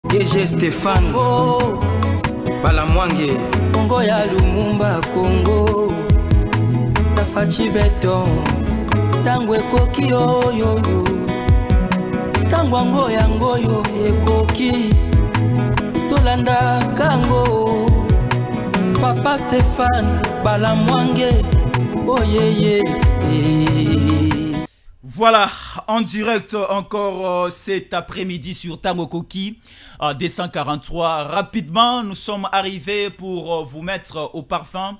DG Stéphane Balamwange Congo ya Lumumba Congo Tafachi Beton Tango ekoki oyo Tango ngoyo ekoki Tolanda kango Papa Stéphane Balamwange Oh yeah. Voilà, en direct encore cet après-midi sur Tango Koki 243. Rapidement, nous sommes arrivés pour vous mettre au parfum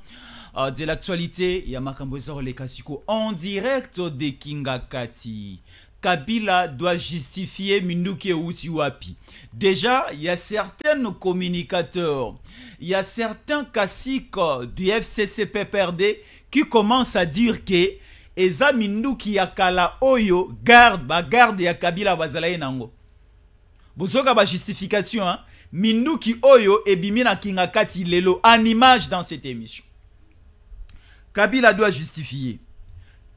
de l'actualité. Yamakambozo Lekasiko en direct de Kingakati. Kabila doit justifier Minduki Usiwapi. Déjà, il y a certains communicateurs, il y a certains caciques du FCCPPRD qui commencent à dire que Eza Minduki Yakala Oyo garde ya Kabila bazalaye nango. Bozoka ba justification hein. Minduki Oyo ebimina Kingakati lelo en image dans cette émission. Kabila doit justifier.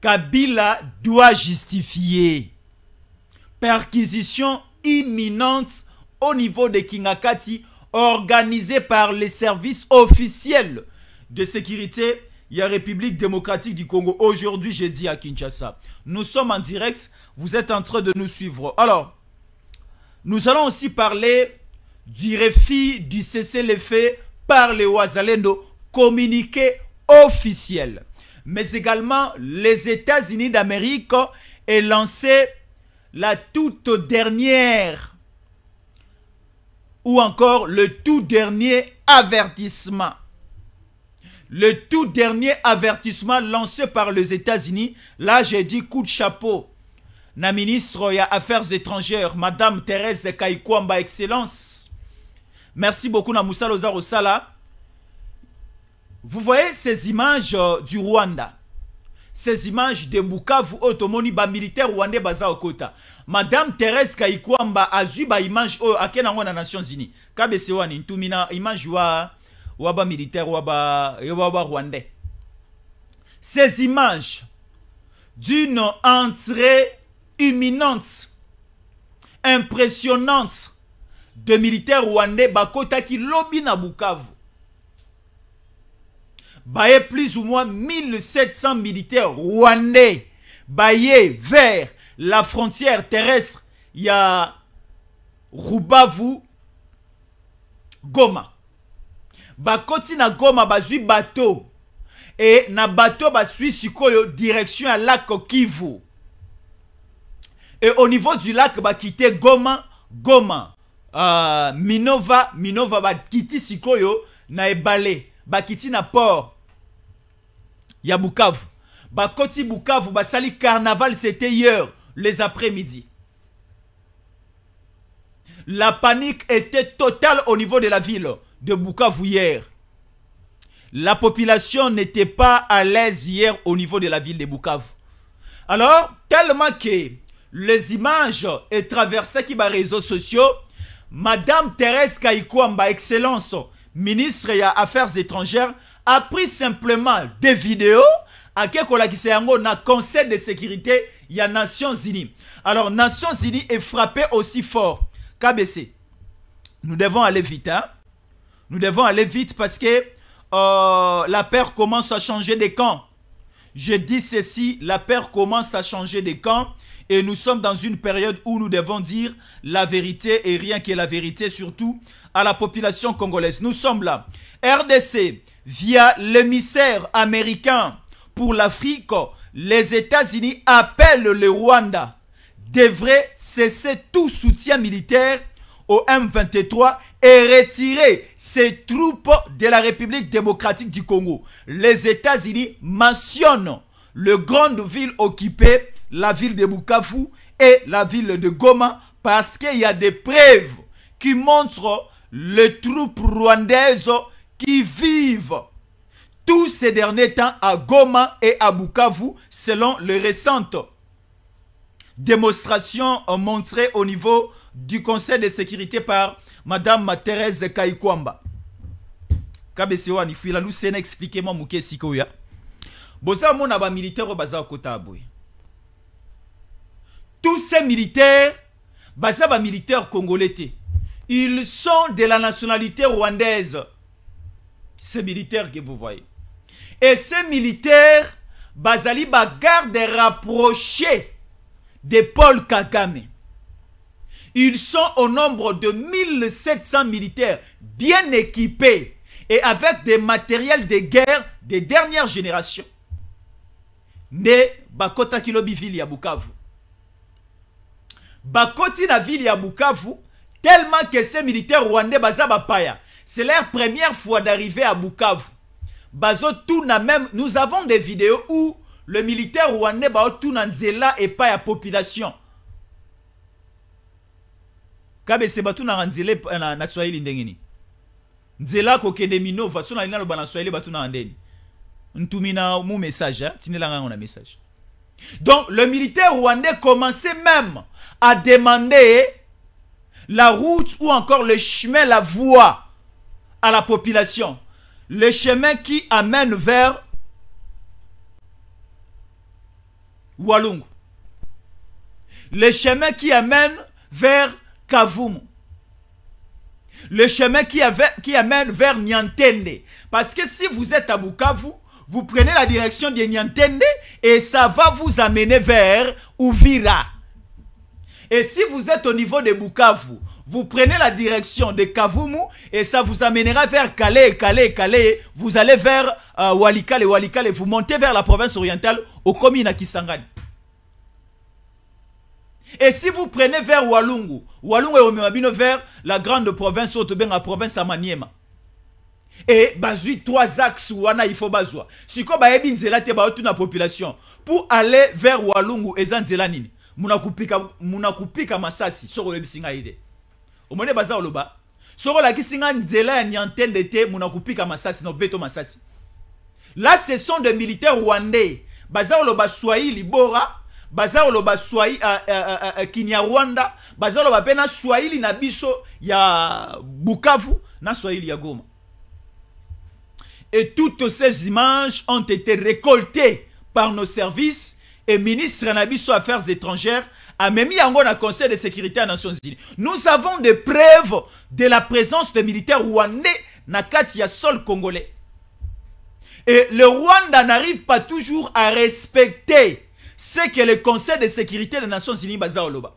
Kabila doit justifier. Perquisition imminente au niveau de Kingakati organisée par les services officiels de sécurité. Il y a République démocratique du Congo. Aujourd'hui, jeudi à Kinshasa. Nous sommes en direct. Vous êtes en train de nous suivre. Alors, nous allons aussi parler du refus du cessez-le-feu par les Ouazalendo, communiqué officiel. Mais également, les États-Unis d'Amérique ont lancé la toute dernière ou encore le tout dernier avertissement. Le tout dernier avertissement lancé par les États-Unis. Là, j'ai dit coup de chapeau. La ministre des Affaires étrangères, Madame Thérèse Kaikwamba, Excellence. Merci beaucoup, Namoussa Lozaro Sala. Vous voyez ces images du Rwanda. Ces images de Bukavu, Otomoni, ba militaire rwandais baza okota. Madame Thérèse Kaikwamba a vu ba image à Kenango na Nations Unies. Kabesewani, ntumina image waba militaire waba rwandais. Ces images d'une entrée imminente, impressionnante de militaires rwandais bakota ki lobi na Bukavu. Baye plus ou moins 1700 militaires rwandais baye vers la frontière terrestre ya Rubavu Goma. Bakoti na Goma bazui bateau et na bateau basui sikoyo direction à lac Kivu. Et au niveau du lac bakite Goma Minova bakiti sikoyo na ebale bakiti na port ya Bukavu. Bakoti Bukavu basali carnaval, c'était hier les après-midi. La panique était totale au niveau de la ville de Bukavu hier. La population n'était pas à l'aise hier au niveau de la ville de Bukavu. Alors, tellement que les images et traversées qui les réseaux sociaux, Madame Thérèse Kaikwamba, Excellence, ministre des Affaires étrangères, a pris simplement des vidéos à na Conseil de sécurité il y a Nations Unies. Alors, Nations Unies est frappé aussi fort. KBC, nous devons aller vite. Hein? Nous devons aller vite parce que la paix commence à changer de camp. Je dis ceci, la paix commence à changer de camp et nous sommes dans une période où nous devons dire la vérité et rien que la vérité, surtout à la population congolaise. Nous sommes là. RDC, via l'émissaire américain pour l'Afrique, les États-Unis appellent le Rwanda devrait cesser tout soutien militaire au M23 et retirer ses troupes de la République démocratique du Congo. Les États-Unis mentionnent les grandes villes occupées, la ville de Bukavu et la ville de Goma, parce qu'il y a des preuves qui montrent les troupes rwandaises qui vivent tous ces derniers temps à Goma et à Bukavu, selon les récentes démonstrations montrées au niveau du Conseil de sécurité par Madame Thérèse Kaikwamba. Kabesewani fila nous sena expliquez-moi muke sikoya. Boza mona ba militaire baza kota boy. Tous ces militaires baza ba militaires congolais. ils sont de la nationalité rwandaise. Ces militaires que vous voyez. Et ces militaires, bazali bagarde rapprochés de Paul Kagame. Ils sont au nombre de 1700 militaires bien équipés et avec des matériels de guerre de dernière génération. Ne bakota kilobi ville ya Bukavu. Bakoti na ville ya Bukavu tellement que ces militaires rwandais baza bapaya. C'est leur première fois d'arriver à Bukavu. Bazo tout na même, nous avons des vidéos où le militaire rwandais ba tout na nzela et pas ya population. Kabe se batu na nzela na Swahili ndengeni. Nzela ko kende minova so na lina lo bana Swahili batu na ndeni. Ntumina mon message, hein? Tinelanga on a message. Donc le militaire rwandais commençait même à demander la route ou encore le chemin, la voie à la population. Le chemin qui amène vers Walungu. Le chemin qui amène vers Kavumu. Le chemin qui amène vers Niantende. Parce que si vous êtes à Bukavu, vous prenez la direction de Niantende et ça va vous amener vers Uvira. Et si vous êtes au niveau de Bukavu, vous prenez la direction de Kavumu et ça vous amènera vers Calais, vous allez vers Walikale, vous montez vers la province orientale au Komina Kisangani. Et si vous prenez vers Walungu et Omemabino vers la grande province Otobenga, province Amaniema. Et bazui 3 axes wana il faut bazwa. Si ko ba yebi nzela te ba otu na population pour aller vers Walungu ezanzela nini? Munakupika masasi soko yebisinga ide. Omone baza oloba. Soko la kisinga nzela ya Niantende te munakupika masasi no beto masasi. Là ce sont des militaires rwandais. Baza oloba Swahili bora, baza oloba Swahili Kinyarwanda, baza oloba pena Swahili na biso ya Bukavu na Swahili ya Goma. Et toutes ces images ont été récoltées par nos services et ministre Nabiso Affaires étrangères a même mis en un conseil de sécurité à Nations Unies. Nous avons des preuves de la présence de militaires rwandais na kati ya sol congolais. Et le Rwanda n'arrive pas toujours à respecter ce que le conseil de sécurité des Nations Unies baza oloba.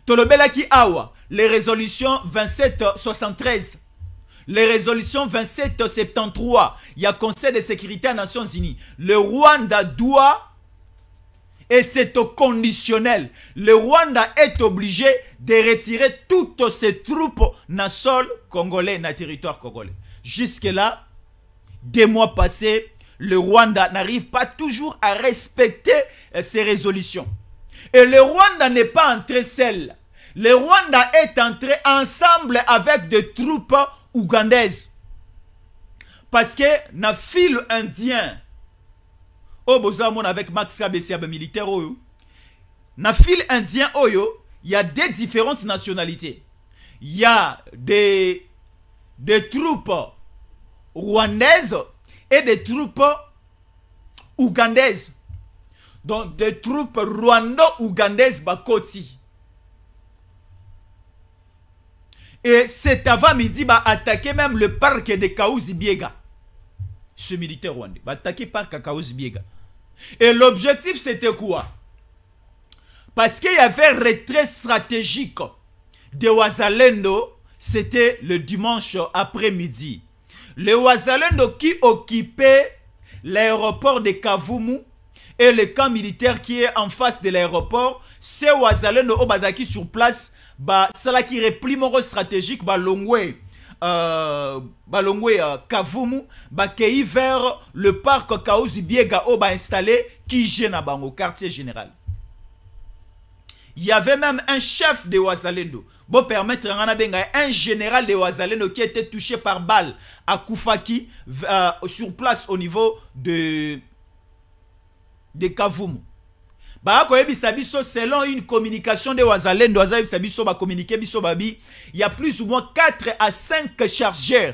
Tolobela ki awa les résolutions 2773. Les résolutions 2773, il y a Conseil de sécurité des Nations Unies. Le Rwanda doit, et c'est au conditionnel, le Rwanda est obligé de retirer toutes ses troupes dans le sol congolais, dans le territoire congolais. Jusque-là, 2 mois passés, le Rwanda n'arrive pas toujours à respecter ces résolutions. Et le Rwanda n'est pas entré seul. Le Rwanda est entré ensemble avec des troupes ougandaise. Parce que na fil indien au bozamon avec Max Kabessia militaire oyo na fil indien oyo il y a des différentes nationalités. Il y a des troupes rwandaises et des troupes ougandaises. Donc des troupes rwando-ougandaises bakoti. Et cet avant-midi, va attaquer même le parc de Kaouzi Biega. Ce militaire rwandais va attaquer le parc de Kaouzi Biega. Et l'objectif, c'était quoi? Parce qu'il y avait un retrait stratégique de Wazalendo, c'était le dimanche après-midi. Les Wazalendo qui occupaient l'aéroport de Kavumu et le camp militaire qui est en face de l'aéroport, c'est Wazalendo au Bazaki sur place. Ba salaki repli moko stratégique ba longwe Kavumu ba kei vers le parc Kaouzi Biega o ba installé qui gêne à bango quartier général. Il y avait même un chef de Wazalendo. Bon permettre un général de Wazalendo qui était touché par balle à Koufaki sur place au niveau de Kavumu. Selon une communication de Wazalendo, il y a plus ou moins 4 à 5 chargeurs.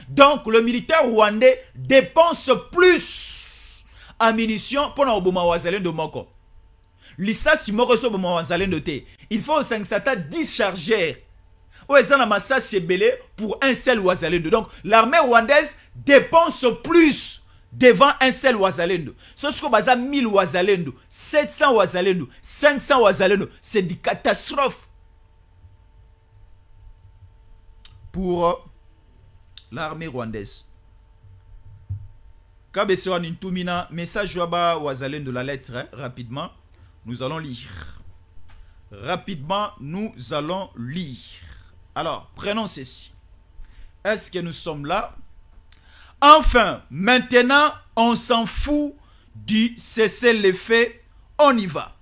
Donc le militaire rwandais dépense plus en munitions pour Wazalendo. lisasi moko so bomo wazalendo te. Il faut 10 chargeurs. Ouezana masasi belé pour un seul wazalendo. Donc l'armée rwandaise dépense plus devant un seul wazalendo. Ce que baza 1000 wazalendo, 700 wazalendo, 500 wazalendo, c'est des catastrophes pour l'armée rwandaise. Kabesewa Nintumina, message Waba Wazalen de la lettre, hein, rapidement, nous allons lire. Rapidement, nous allons lire. Alors, prenons ceci. Est-ce que nous sommes là? Enfin, maintenant, on s'en fout du cessez-le-feu, on y va.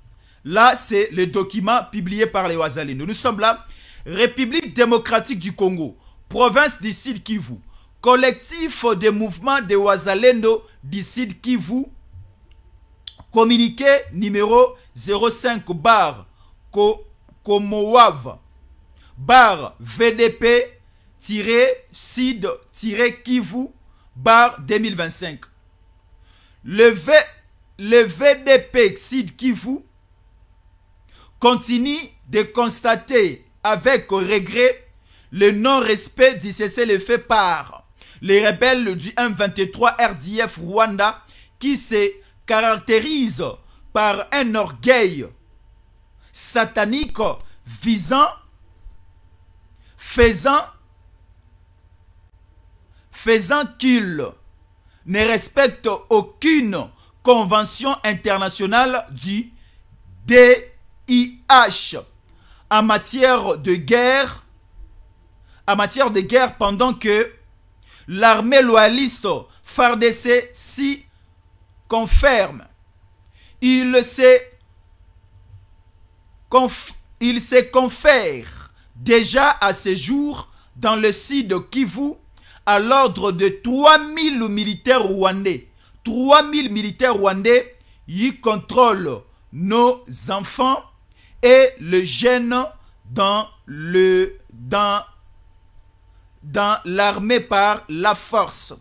Là, c'est le document publié par les Wazalendo. Nous sommes là. République démocratique du Congo, province du Sud Kivu. Collectif de mouvement de Wazalendo du Sud Kivu, communiqué numéro 05 bar Komowav bar VDP-Sud-Kivu bar 2025. Le VDP Sud Kivu continue de constater avec regret le non-respect du cessez-le-feu par les rebelles du M23 RDF Rwanda qui se caractérisent par un orgueil satanique faisant qu'ils ne respectent aucune convention internationale du DIH en matière de guerre pendant que l'armée loyaliste FARDC s'y confirme. Il se confère déjà à ce jour dans le sud Kivu à l'ordre de 3000 militaires rwandais. 3000 militaires rwandais y contrôlent nos enfants et le jeunes dans l'armée par la force.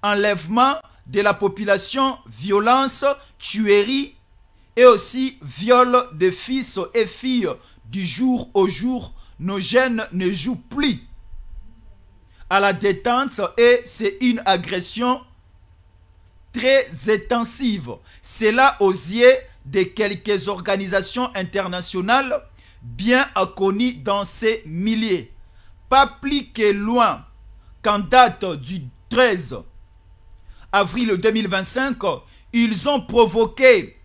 Enlèvement de la population, violence, tuerie et aussi viol de fils et filles du jour au jour. Nos jeunes ne jouent plus à la détente et c'est une agression très intensive. C'est là aux yeux de quelques organisations internationales bien connues dans ces milieux. Pas plus que loin qu'en date du 13 avril 2025, ils ont provoqué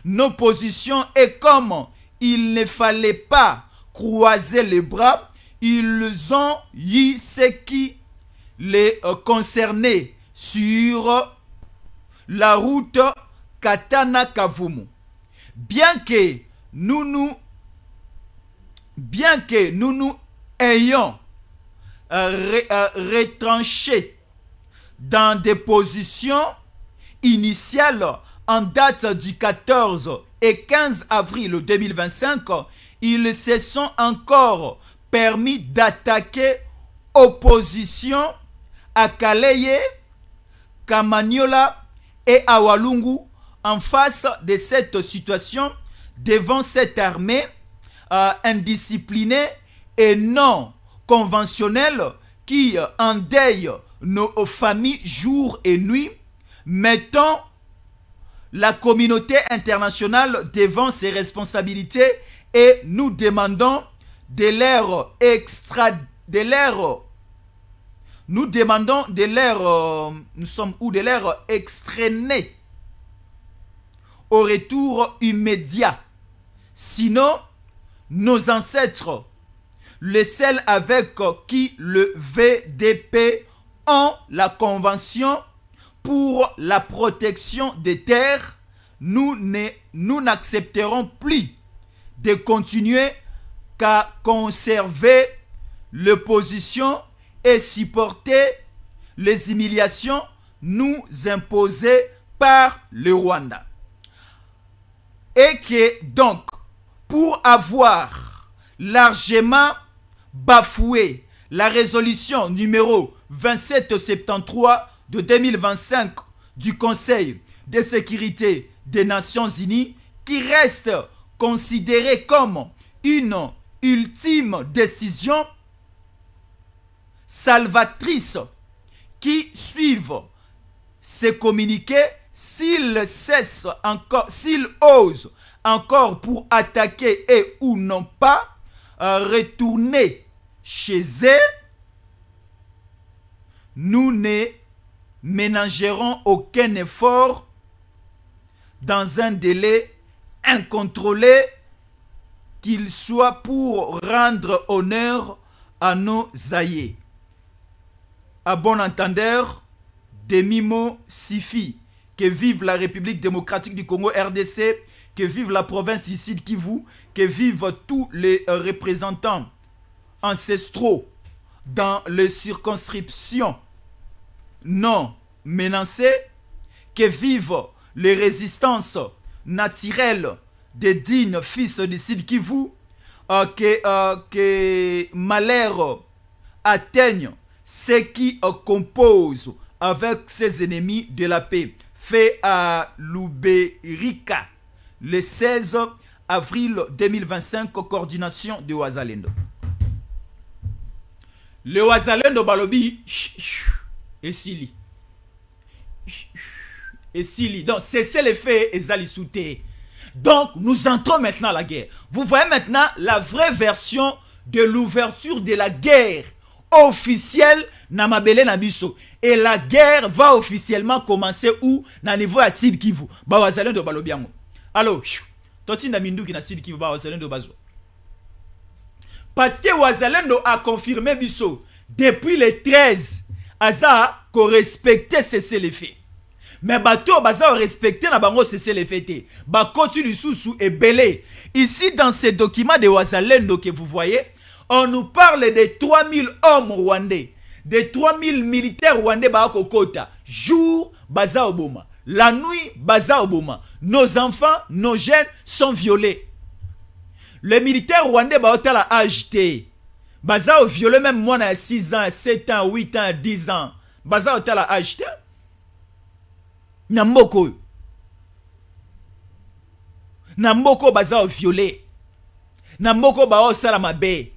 nos positions et comme il ne fallait pas croiser les bras, ils ont eu ce qui les concernait sur la route Katana-Kavumu. Bien que nous ayons retranché dans des positions initiales en date du 14 et 15 avril 2025, ils se sont encore permis d'attaquer opposition à Kaleye, Kamanyola et à Walungu. En face de cette situation, devant cette armée indisciplinée et non conventionnelle qui endeuille nos familles jour et nuit, mettons la communauté internationale devant ses responsabilités et nous demandons de leur extraîner au retour immédiat. Sinon, nos ancêtres, les seuls avec qui le VDP ont la convention pour la protection des terres, nous n'accepterons plus de continuer qu'à conserver l'opposition et supporter les humiliations nous imposées par le Rwanda. Et que donc, pour avoir largement bafoué la résolution numéro 2773 de 2025 du Conseil de sécurité des Nations Unies, qui reste considéré comme une ultime décision salvatrice qui suivent ces communiqués s'ils osent encore pour attaquer et ou non pas retourner chez eux, nous ne ménagerons aucun effort dans un délai incontrôlé qu'il soit pour rendre honneur à nos aïeux. À bon entendeur, demi-mot suffit. Que vive la République démocratique du Congo RDC, que vive la province du Sud Kivu, que vivent tous les représentants ancestraux dans les circonscriptions non menacées, que vivent les résistances naturelles des dignes fils du Sud Kivu, que malheur atteigne ceux qui composent avec ses ennemis de la paix. Fait à Luberica le 16 avril 2025, coordination de Wazalendo. Le Wazalendo balobi et Sili. Et Sili. Donc, c'est l'effet et Zali Souté. Donc, nous entrons maintenant à la guerre. Vous voyez maintenant la vraie version de l'ouverture de la guerre officielle Namabele Nabiso. Et la guerre va officiellement commencer où? Na niveau à Sud Kivu. Ba Wazalendo balobiango. Alors, totinda minduki na Sud Kivu ba Wazalendo bazo. Parce que Wazalendo a confirmé biso depuis le 13 aza ko respecter cessez-le-feu. Mais bato baza respecter na bango cessez-le-feu. Ba continue sous et belé. Ici dans ces documents de Wazalendo que vous voyez, on nous parle de 3000 hommes rwandais. De 3000 militaires rwandais Bakokota. Jour, Baza Oboma. La nuit, Baza Oboma. Nos enfants, nos jeunes sont violés. Les militaires rwandais Baota la HT. Baza violé même moi à 6 ans, 7 ans, 8 ans, 10 ans. Baza Ota la HT. Namboko. Namboko Baza violé. Namboko Bao Salamabe.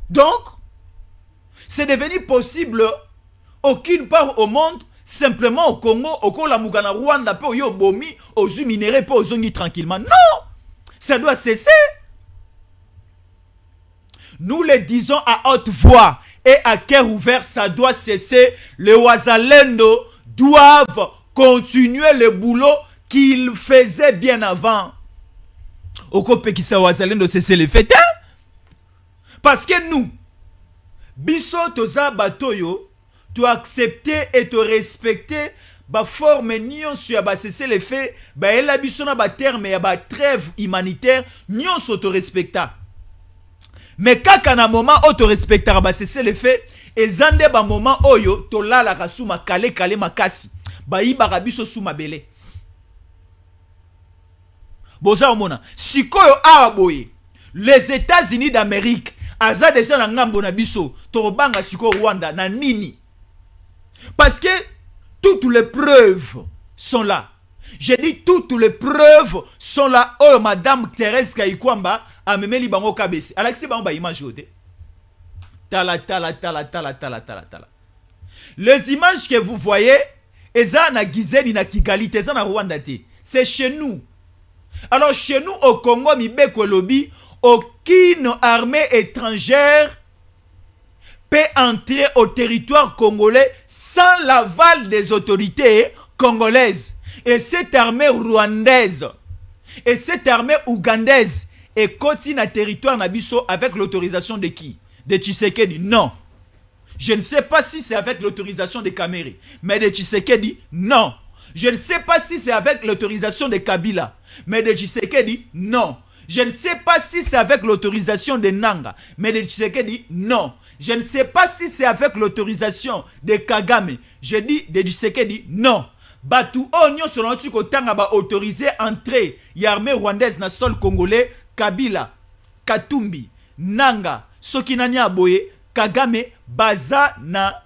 Donc, c'est devenu possible aucune part au monde, simplement au Congo, au Kolamugana, Rwanda, peu au Bomi, aux minéraux, peu aux zongi tranquillement. Non! Ça doit cesser. Nous le disons à haute voix et à cœur ouvert, ça doit cesser. Les Wazalendo doivent continuer le boulot qu'ils faisaient bien avant. Au Kopekisa Wazalendo cesser les fêtes. Parce que nous, biso toza batoyo, tu accepter et te respecter ba forme nyonso ya ba cesser les faits, ba ela biso na ba terme ya ba trêve humanitaire nyonso te respecta. Mais kaka na moment o te respectera ba cesser les faits, ezande ba moment oyo to lala kasuma kale kale makasi, ba ibaka biso suma belé. Boza omona, sikoyo awa boye, les États-Unis d'Amérique aza déjà na ngambo na biso torobanga siko Rwanda na nini. Parce que toutes les preuves sont là. J'ai dit toutes les preuves sont là. Oh madame Thérèse Kayikwamba a memeli bango kabesi. Alexis bango ba image yote. Tala. Les images que vous voyez eza na Gizeli na Kigali eza na Rwanda te. C'est chez nous. Alors chez nous au Congo mibeko lobi, aucune armée étrangère peut entrer au territoire congolais sans l'aval des autorités congolaises. Et cette armée rwandaise et cette armée ougandaise est continue na territoire nabiso avec l'autorisation de qui? De Tshisekedi? Non. Je ne sais pas si c'est avec l'autorisation de Kamere, mais de Tshisekedi? Non. Je ne sais pas si c'est avec l'autorisation de Kabila, mais de Tshisekedi? Non. Je ne sais pas si c'est avec l'autorisation de Nanga, mais de Tshisekedi? Non. Je ne sais pas si c'est avec l'autorisation de Kagame. Je dis de Tshisekedi? Non. Batu onyo selon tu kotanga ba autorisé entrer l'armée rwandaise na sol congolais, Kabila, Katumbi, Nanga, Sokinani Aboye, Kagame, baza na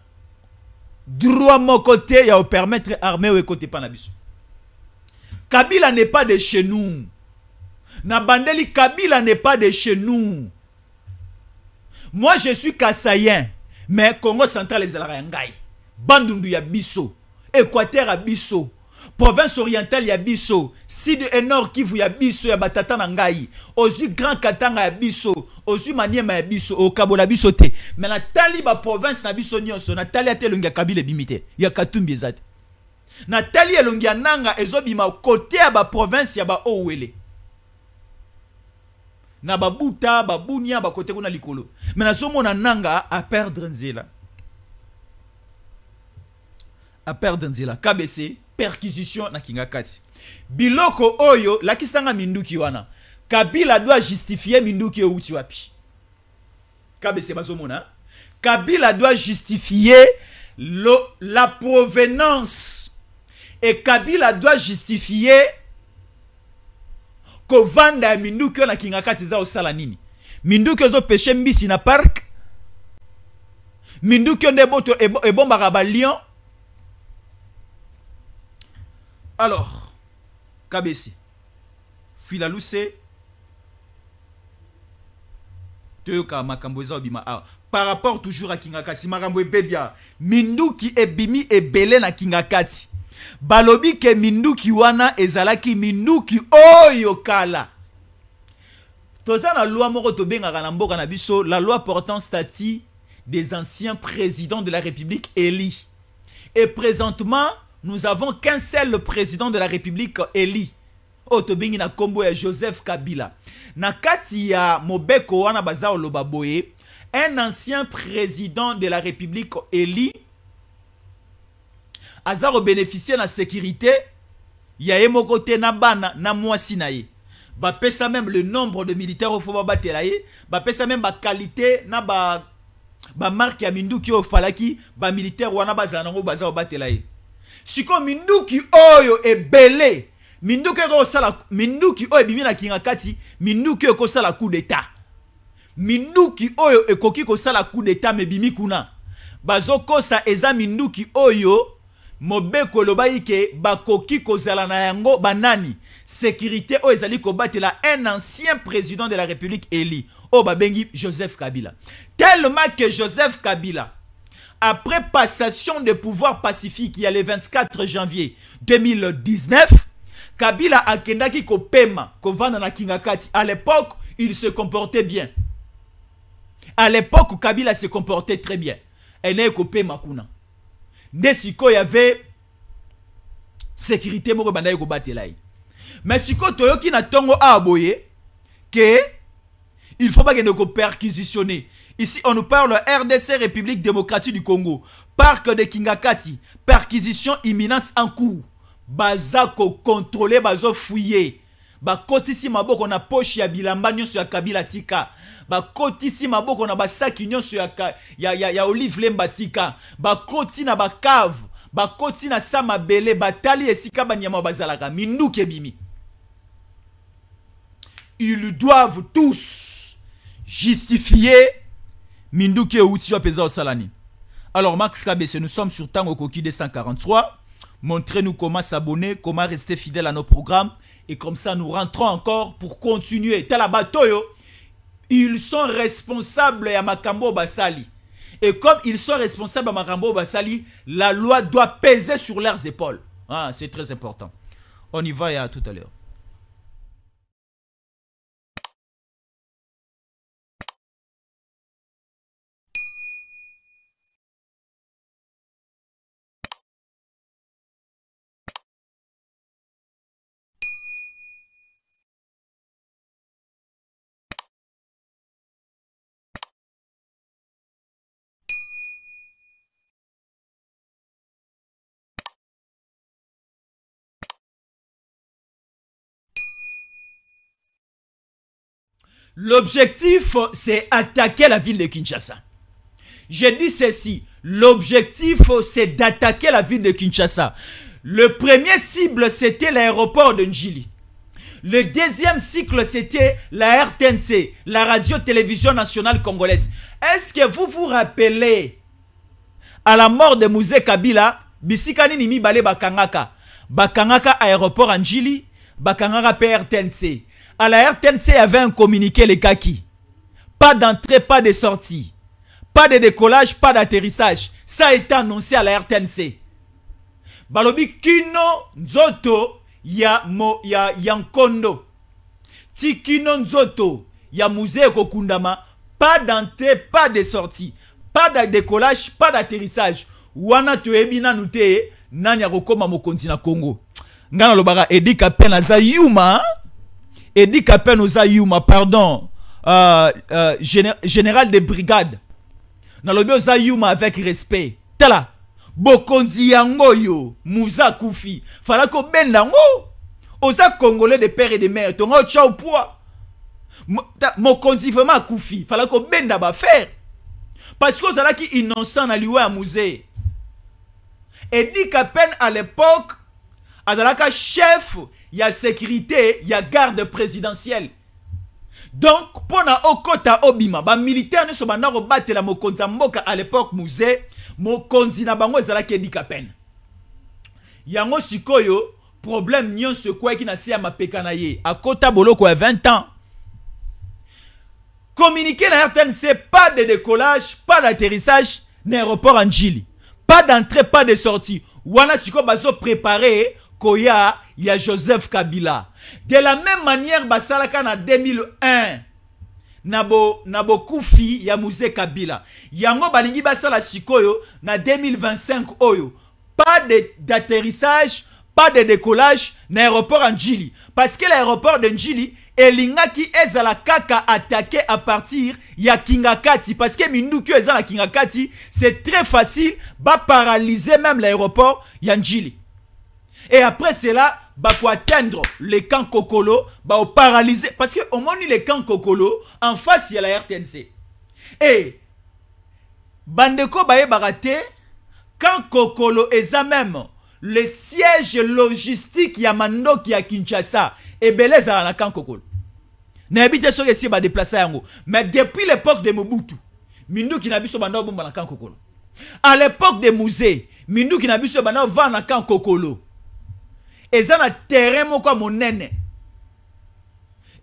droit mon côté ya permettre armée ou côté panabiso. Kabila n'est pas de chez nous. Nabandeli Kabila n'est pas de chez nous. Moi je suis Kassayen, mais Congo central ezalaka ngai. Bandundu ya biso, Équateur ya biso, province orientale ya biso, Sud et Nord Kivu ya biso ya batata na ngai. Ozu Grand Katanga ya biso, ozu Maniema ya biso, okabola biso te. Mais na tali ba province na biso nyonso, na tali ate longi ya Kabila bimite, ya Katumbi ezate. Na tali elongi ya nanga ezobima côté ya ba province ya ba Owele. Na babuta, babunia, ba côté kuna likolo. Mais na somo na nanga a perdre nzela. A perdre nzela. KBC, perquisition na Kingakati. Biloko oyo, la kisanga minduki wana. Kabila doit justifier minduki outi wapi. KBC bazomona. Kabila doit justifier la provenance. Et Kabila doit justifier ko vanda minduki na Kingakati za osala nini. Minduki zo pêcher mbisi na parc. Minduki nde boto ebombaka ba lion. Alors, KBC, Filalousse, par rapport toujours à Kingakati, Makambo Bebia, Minduki ebimi ebele na Kingakati. Balobi ke Minduki wana ezalaki Minduki oyo kala. Toza na loi moko to benga na mboka na biso, la loi portant statut des anciens présidents de la République élus. Et présentement, nous avons qu'un seul président de la République élu. Otobengi na kombo ya Joseph Kabila. Na kati ya Mobeko wana bazao lobaboye, un ancien président de la République élu azaro bénéficier na sécurité ya yemoko te na bana na mwasi na ye. Ba pesa même le nombre de militaires au faut batela ye, ba pesa même ba qualité na ba marque ya minduki o falaki ba militaire wana bazana ngo bazao batela ye. Siko minduki oyo ebele, minduki oyo sala, minduki oyo bimina Kingakati, minduki oyo sala coup d'état. Minduki oyo ekoki ko sala coup d'état me bimi kuna. Bazoko sa eza minduki oyo Mobeko lobayi ke bakoki ko zala na yango banani. Sécurité oyo ezali ko batela un ancien président de la République élu. O babengi Joseph Kabila. Tellement que Joseph Kabila, après passation de pouvoir pacifique, il y a le 24 janvier 2019, Kabila a kendaki ko pema, ko vanda na Kingakati. À l'époque, il se comportait bien. À l'époque, Kabila se comportait très bien. Elle n'est ko pema kuna. Nesiko y avait sécurité moko bandaye ko batelai. Mais siko toyoki na tongo aboye que il faut pas que nous perquisitionner. Ici, on nous parle RDC, République démocratique du Congo. Parc de Kingakati. Perquisition imminente en cours. Bazako contrôler, bazo fouiller. Ba kotisi maboko na poche ya bilamba nyonso ya Kabila tika. Ba kotisi maboko na basaki nyonso ya Olive Lemba tika. Ba koti na ba cave. Ba koti na sama bele. Batali esika banyama bazalaka. Minduke bimi. Ils doivent tous justifier Minduki Outi Pesa Salani. Alors Max KBC, nous sommes sur Tango Koki 243. Montrez-nous comment s'abonner, comment rester fidèle à nos programmes. Et comme ça, nous rentrons encore pour continuer. Talabatoyo, ils sont responsables à Makambo Basali. Et comme ils sont responsables à Makambo Basali, la loi doit peser sur leurs épaules. Ah, c'est très important. On y va et à tout à l'heure. L'objectif, c'est attaquer la ville de Kinshasa. Je dis ceci. L'objectif, c'est d'attaquer la ville de Kinshasa. Le premier cible, c'était l'aéroport de Njili. Le deuxième cycle, c'était la RTNC, la radio-télévision nationale congolaise. Est-ce que vous vous rappelez, à la mort de Mouzé Kabila, Bisikani Nimi Bale Bakangaka, Bakangaka aéroport Njili, Bakangaka PRTNC. À la RTNC, il y avait un communiqué, les kaki. Pas d'entrée, pas de sortie. Pas de décollage, pas d'atterrissage. Ça a été annoncé à la RTNC. Balobi kino nzoto ya nkondo. Ti kino nzoto ya musée kokundama. Pas d'entrée, pas de sortie. Pas de décollage, pas d'atterrissage. Wana toebina nute nani akokoma mokonzi na Congo. Ngana lobara Edi Kapena za yuma. Edi Kapena za yuma, pardon. Général de brigade. Na lobi za yuma avec respect. Tala. Bokonzi yango yo. Muza Koufi. Fala ko benda ngo. Oza Congolais de père et de mère. Tongo tchao poa. Mokonzi vraiment Koufi. Fala ko benda ba faire. Parce que ça qui innocent na liwa à musée. Edi Kapena à l'époque. Adalaka chef. Ya sécurité. Ya garde présidentielle. Donc, pour na okota obima, ba militaire ne so bana robattre la mokonzi mboka à l'époque musée, mokonzi na bango ezalaki Edi Kapena. Yango sikoyo, problème nyonso kwa ki na sia mapeka na ye, akota boloko ya 20 ans. Communiqué na RTNC, pas de décollage, pas d'atterrissage, n'aéroport en Djili. Pas d'entrée, pas de sortie. Wana siko bazo préparé koya ya Joseph Kabila. De la même manière, basalaka na 2001, nabo Koufi ya musée Kabila. Yango balingi basala sikoyo na 2025 oyo. Pas d'atterrissage, pas de décollage na aéroport en Djili. Parce que l'aéroport de Djili, elingaki ezala kaka attaqué à partir ya Kingakati. Parce que Minduku ezala Kingakati, c'est très facile, ba paralyser même l'aéroport ya Djili. Et après cela, bah pour atteindre les camps Kokolo, bah au paralyser. Parce que au moins les camps Kokolo, en face il y a la RTNC. Et Bandeko baye barate, camp Kokolo est même le siège logistique Yamando qui a Kinshasa. Et Beleza à la camp Kokolo. N'habite sur ici bah déplacer yango. Mais depuis l'époque de Mobutu, Mindu qui n'a vu sur Bando bomba na camp Kokolo. À l'époque des musées, Mindu qui n'a vu sur Bando va na camp Kokolo. Eza na terrain moko monene.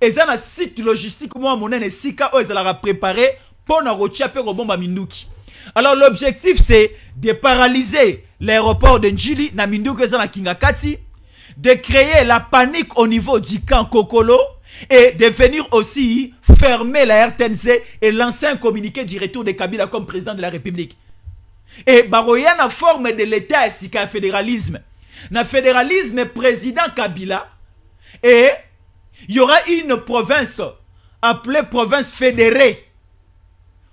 Eza na site logistique moko monene sika o ezala préparé pour na rotia pe ko bomba Minduki. Alors l'objectif c'est de paralyser l'aéroport de Djili na Minduki eza na Kingakati, de créer la panique au niveau du camp Kokolo et de venir aussi fermer la RTNC et lancer un communiqué du retour de Kabila comme président de la République. Et baroya na forme de l'état et sika fédéralisme. Na fédéralisme président Kabila et il y aura une province appelée province fédérée.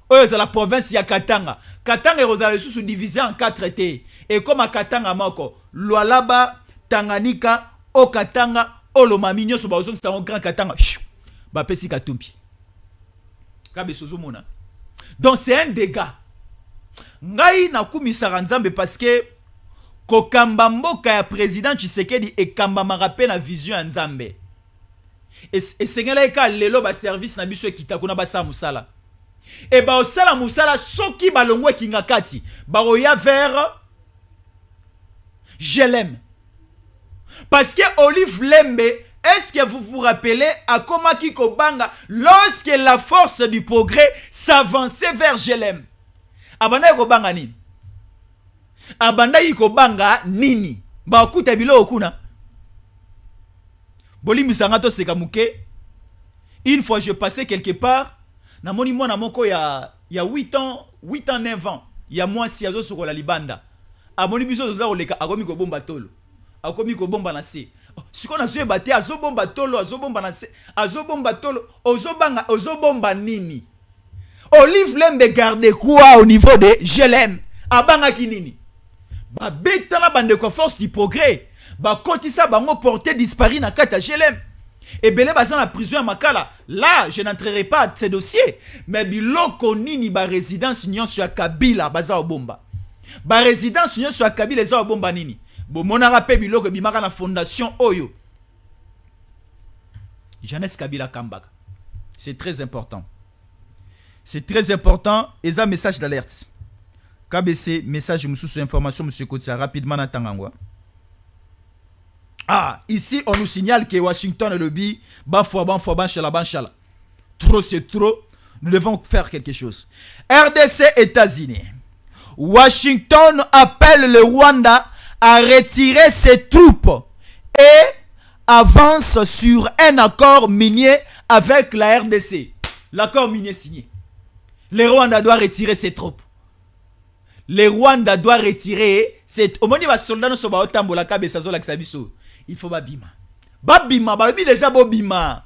C'est la province ya Katanga. Katanga est sous divisé en 4 États. Et comme à Katanga moko, Lualaba, Tanganyika, Okatanga, Olomaminyo so bazong sa grand Katanga. Ba pesi Katumbi. Kabe sozo mona. Donc c'est un dégât. Ngai na kumisara Nzambe parce que kokamba mboka ya président Tshisekedi et kamba marape na vision ya Nzambe. Et sengela eka lelo ba service na biso kitako na ba sa musala. Et ba osala musala soki balongwe Kingakati, ba oya vers Jelem. Parce que Olive Lembe, est-ce que vous vous rappelez à comment Kikobanga lorsque la force du progrès s'avançait vers Jelem? Abana Kobanga nini? Abanda yiko banga nini ba okuta bilo okuna Boli misangato sekamuke. Une fois je passais quelque part na moni mwana moko ya 8 ans 9 ans ya moi si azo sokola libanda amoni biso zoza oleka akomi ko bomba tolo akomi ko bomba na se siko na zo ebate azo bomba tolo azo bomba na se azo bomba tolo ozo bomba nini? Olive Lembe garde quoi au niveau de Jelem abanga kinini? Ba beta la bande de force du progrès. Ba kotisa bango porté disparu na kata Jelem. Et belé basan la prison à Makala. Là, je n'entrerai pas de ces dossiers. Mais biloko nini ba résidence nyon sur Kabila baza obomba. Ba résidence nyon sur Kabila za obomba nini. Bo mona rappel biloko bimaka na fondation Oyo. Jeunesse Kabila Kambaka. C'est très important. C'est très important. Et ça message d'alerte. KBC, message de information, monsieur Kotia, rapidement dans Tangangwa. Ah, ici, on nous signale que Washington est le bi. Banchala. Trop, c'est trop. Nous devons faire quelque chose. RDC, États-Unis. Washington appelle le Rwanda à retirer ses troupes et avance sur un accord minier avec la RDC. L'accord minier signé. Le Rwanda doit retirer ses troupes. Le Rwanda doit retirer ses troupes. Il faut babima. Babima, babi déjà bobima.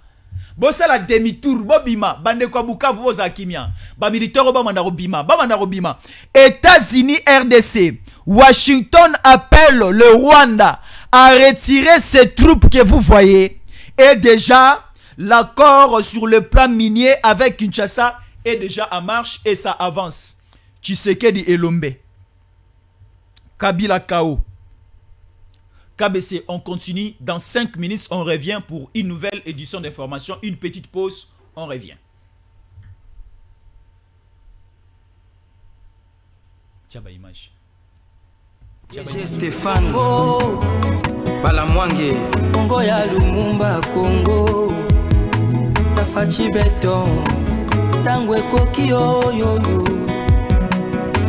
Bossa la demi-tour, bobima. Bande kwa Bukavu boza kimia. Ba militaire ba mandarobima, États-Unis, RDC. Washington appelle le Rwanda à retirer ses troupes que vous voyez. Et déjà, l'accord sur le plan minier avec Kinshasa est déjà en marche et ça avance. Tshisekedi Elombe. Kabila Kao. KBC, on continue. Dans 5 minutes, on revient pour une nouvelle édition d'information. Une petite pause, on revient. Tiens, bah, image. Stéphane Balamwange Congo ya Lumumba Congo Tafachi Beton Tango ekoki yo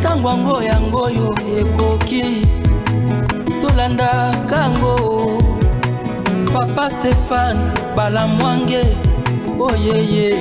Tango yango yo ekoki Tolanda Kango Papa Stéphane Balamwange Oh yeah yeah